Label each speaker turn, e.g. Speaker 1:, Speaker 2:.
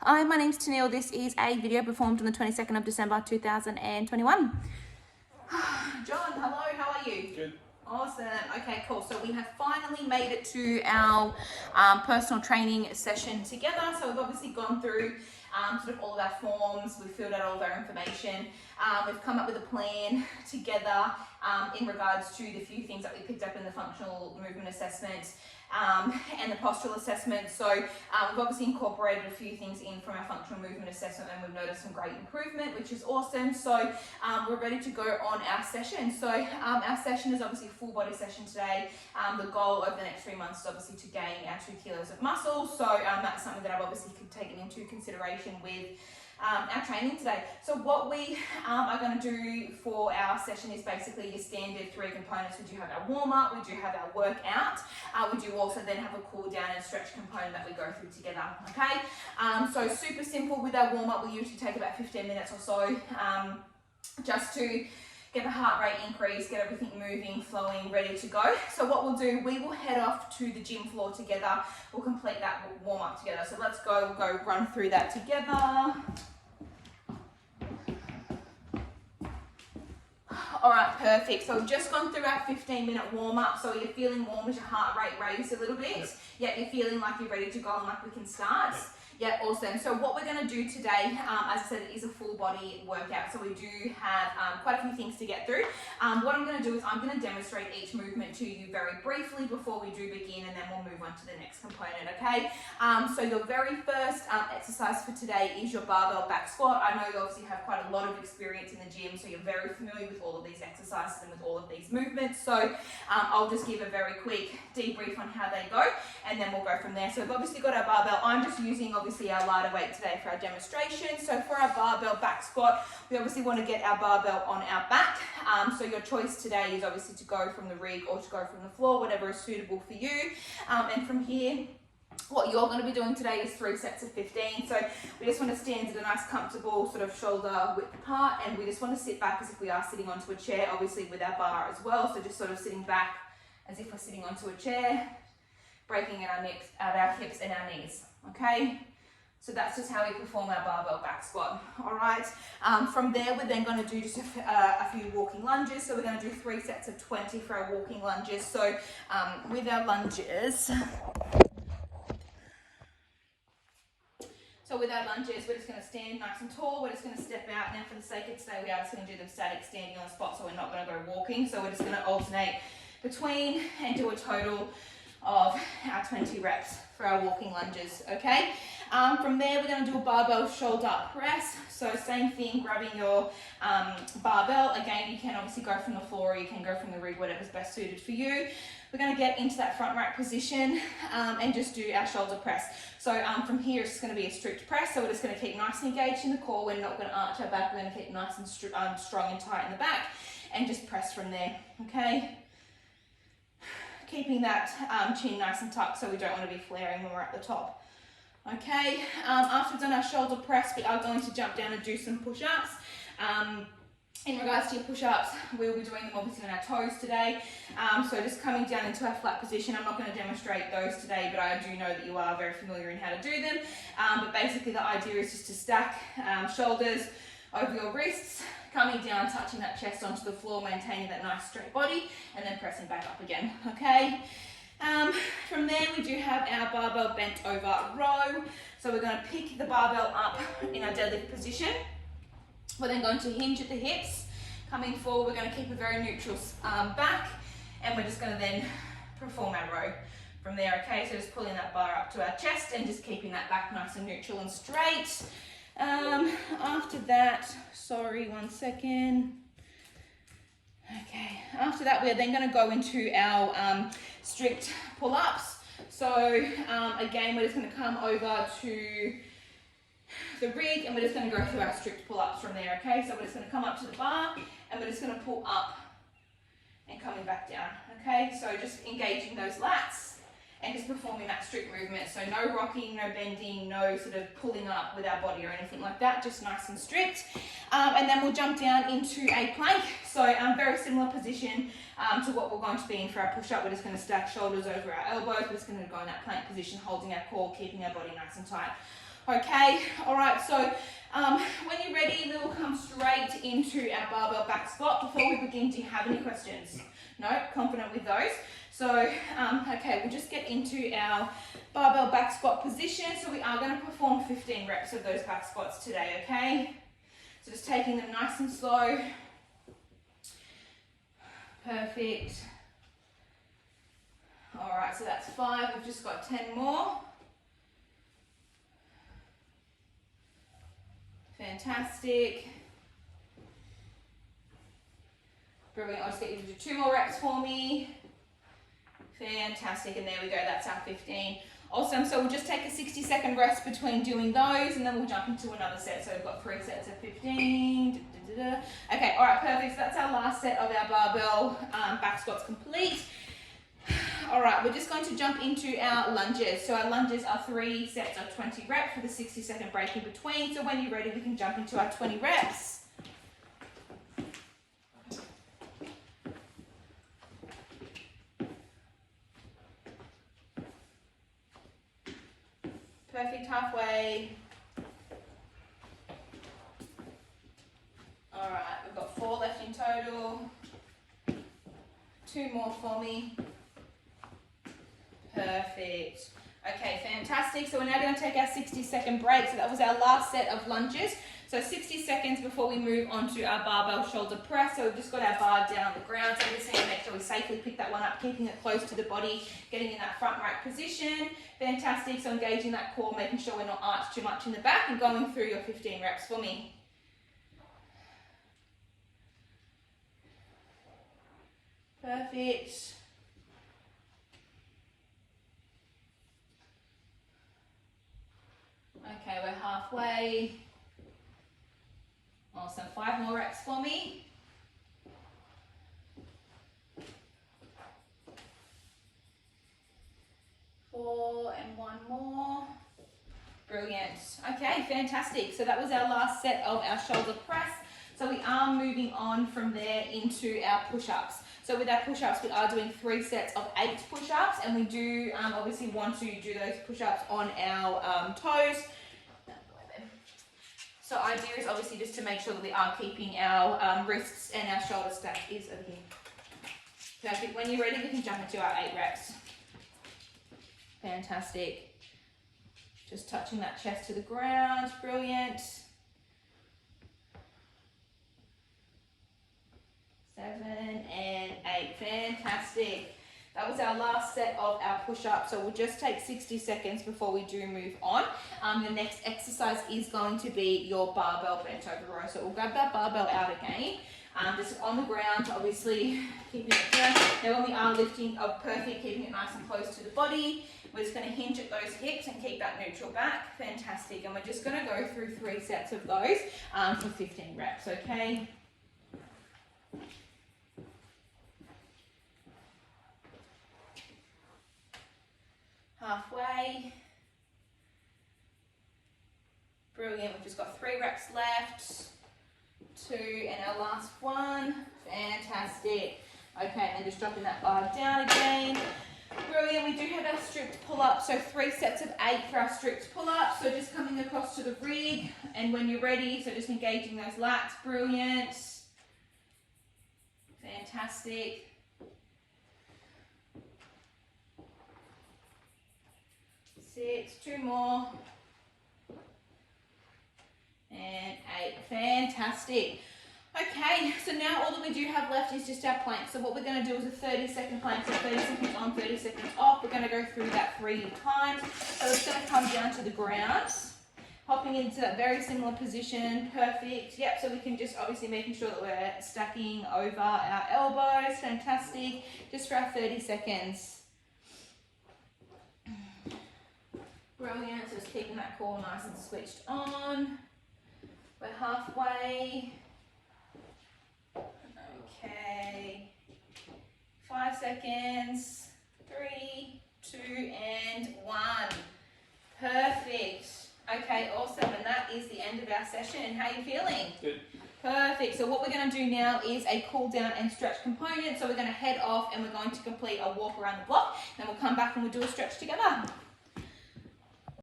Speaker 1: Hi, my name's Tennille. This is a video performed on the 22nd of December 2021. John, hello, how are you?
Speaker 2: Good.
Speaker 1: Awesome. Okay, cool. So we have finally made it to our personal training session together. So we've obviously gone through sort of all of our forms. We've filled out all of our information. We've come up with a plan together in regards to the few things that we picked up in the functional movement assessment and the postural assessment. So we've obviously incorporated a few things in from our functional movement assessment, and we've noticed some great improvement, which is awesome. So we're ready to go on our session. So our session is obviously a full body session today. The goal over the next 3 months is obviously to gain our 2 kilos of muscle. So that's something that I've obviously taken into consideration with our training today. So what we are going to do for our session is basically your standard 3 components. We do have our warm-up, we do have our workout, we do also then have a cool down and stretch component that we go through together, okay? So super simple with our warm-up. We usually take about 15 minutes or so just to get the heart rate increase, get everything moving, flowing, ready to go. So what we'll do, we will head off to the gym floor together. We'll complete that warm up together. So let's go, we'll go run through that together. All right, perfect. So we've just gone through our 15-minute warm up. So you're feeling warm as your heart rate raised a little bit. Yeah, you're feeling like you're ready to go and like we can start. Yeah, awesome. So what we're going to do today, as I said, it is a full body workout. So we do have quite a few things to get through. What I'm going to do is I'm going to demonstrate each movement to you very briefly before we do begin, and then we'll move on to the next component, okay? So your very first exercise for today is your barbell back squat. I know you obviously have quite a lot of experience in the gym, so you're very familiar with all of these exercises and with all of these movements. So I'll just give a very quick debrief on how they go, and then we'll go from there. So we've obviously got our barbell. I'm just using obviously our lighter weight today for our demonstration. So for our barbell back squat, we obviously want to get our barbell on our back. So your choice today is obviously to go from the rig or to go from the floor, whatever is suitable for you. And from here, what you're going to be doing today is 3 sets of 15. So we just want to stand at a nice comfortable sort of shoulder width apart, and we just want to sit back as if we are sitting onto a chair, obviously with our bar as well. So just sort of sitting back as if we're sitting onto a chair, breaking at our hips and our knees, okay? So that's just how we perform our barbell back squat, all right? From there, we're then going to do just a few walking lunges. So we're going to do 3 sets of 20 for our walking lunges. So with our lunges, we're just going to stand nice and tall. We're just going to step out. Now for the sake of today, we are just going to do them static, standing on the spot, so we're not going to go walking. So we're just going to alternate between and do a total of our 20 reps for our walking lunges, okay? From there, we're going to do a barbell shoulder press. So same thing, grabbing your barbell. Again, you can obviously go from the floor or you can go from the rig, whatever's best suited for you. We're going to get into that front rack position and just do our shoulder press. So from here, it's just going to be a strict press. So we're just going to keep nice and engaged in the core. We're not going to arch our back. We're going to keep nice and strong and tight in the back and just press from there, okay? Keeping that chin nice and tucked so we don't want to be flaring when we're at the top. Okay, after we've done our shoulder press, we are going to jump down and do some push-ups. In regards to your push-ups, we will be doing them obviously on our toes today. So just coming down into our flat position. I'm not going to demonstrate those today, but I do know that you are very familiar in how to do them. But basically the idea is just to stack shoulders over your wrists, coming down, touching that chest onto the floor, maintaining that nice straight body, and then pressing back up again, okay? From there, we do have our barbell bent over row. So we're going to pick the barbell up in our deadlift position. We're then going to hinge at the hips. Coming forward, we're going to keep a very neutral back, and we're just going to then perform our row from there, okay? So just pulling that bar up to our chest and just keeping that back nice and neutral and straight. After that, sorry, 1 second. Okay, after that, we're then going to go into our strict pull-ups. So again, we're just going to come over to the rig and we're just going to go through our strict pull-ups from there, okay? So we're just going to come up to the bar and we're just going to pull up and coming back down, okay? So just engaging those lats and just performing that strict movement. So no rocking, no bending, no sort of pulling up with our body or anything like that, just nice and strict. And then we'll jump down into a plank. So very similar position to what we're going to be in for our push-up. We're just going to stack shoulders over our elbows. We're just going to go in that plank position, holding our core, keeping our body nice and tight. Okay, all right, so when you're ready, we will come straight into our barbell back squat. Before we begin, do you have any questions? No? Confident with those? So, okay, we'll just get into our barbell back squat position. So we are going to perform 15 reps of those back squats today, okay? So just taking them nice and slow. Perfect. All right, so that's 5. We've just got 10 more. Fantastic. Brilliant. I'll just get you to do 2 more reps for me. Fantastic. And there we go. That's our 15. Awesome. So we'll just take a 60-second rest between doing those, and then we'll jump into another set. So we've got 3 sets of 15. Okay. All right. Perfect. So that's our last set of our barbell back squats complete. All right, we're just going to jump into our lunges. So our lunges are 3 sets of 20 reps with a 60-second break in between. So when you're ready, we can jump into our 20 reps. Perfect, halfway. All right, we've got 4 left in total. 2 more for me. Perfect. Okay, fantastic. So we're now going to take our 60-second break. So that was our last set of lunges. So 60 seconds before we move on to our barbell shoulder press. So we've just got our bar down on the ground. So we just need to make sure we safely pick that one up, keeping it close to the body, getting in that front rack position. Fantastic. So engaging that core, making sure we're not arched too much in the back, and going through your 15 reps for me. Perfect. Okay, we're halfway. Awesome. 5 more reps for me. 4 and 1 more. Brilliant. Okay, fantastic. So that was our last set of our shoulder press. So we are moving on from there into our push-ups. So with our push-ups, we are doing 3 sets of 8 push-ups, and we do obviously want to do those push-ups on our toes. So idea is obviously just to make sure that we are keeping our wrists and our shoulder stacked is over here. Perfect. When you're ready, we can jump into our 8 reps. Fantastic. Just touching that chest to the ground. Brilliant. 7 and 8. Fantastic. That was our last set of our push-ups. So we'll just take 60 seconds before we do move on. The next exercise is going to be your barbell bent over row. So we'll grab that barbell out again. Just on the ground, obviously keeping it down. Now when we are lifting, perfect, keeping it nice and close to the body. We're just going to hinge at those hips and keep that neutral back. Fantastic. And we're just going to go through 3 sets of those for 15 reps, okay? Halfway. Brilliant. We've just got 3 reps left. 2 and our last one. Fantastic. Okay, and just dropping that bar down again. Brilliant. We do have our strict pull-ups. So 3 sets of 8 for our strict pull-ups. So just coming across to the rig, and when you're ready, so just engaging those lats. Brilliant. Fantastic. 6, 2 more, and 8. Fantastic. Okay, so now all that we do have left is just our plank. So what we're going to do is a 30-second plank, so 30 seconds on, 30 seconds off. We're going to go through that 3 times. So it's going to come down to the ground, hopping into that very similar position. Perfect. Yep, so we can just obviously making sure that we're stacking over our elbows. Fantastic. Just for our 30 seconds. Brilliant, so just keeping that core nice and switched on. We're halfway. Okay. 5 seconds. 3, 2, and 1. Perfect. Okay, awesome. And that is the end of our session. How are you feeling?
Speaker 2: Good.
Speaker 1: Perfect. So what we're going to do now is a cool down and stretch component. So we're going to head off and we're going to complete a walk around the block. Then we'll come back and we'll do a stretch together.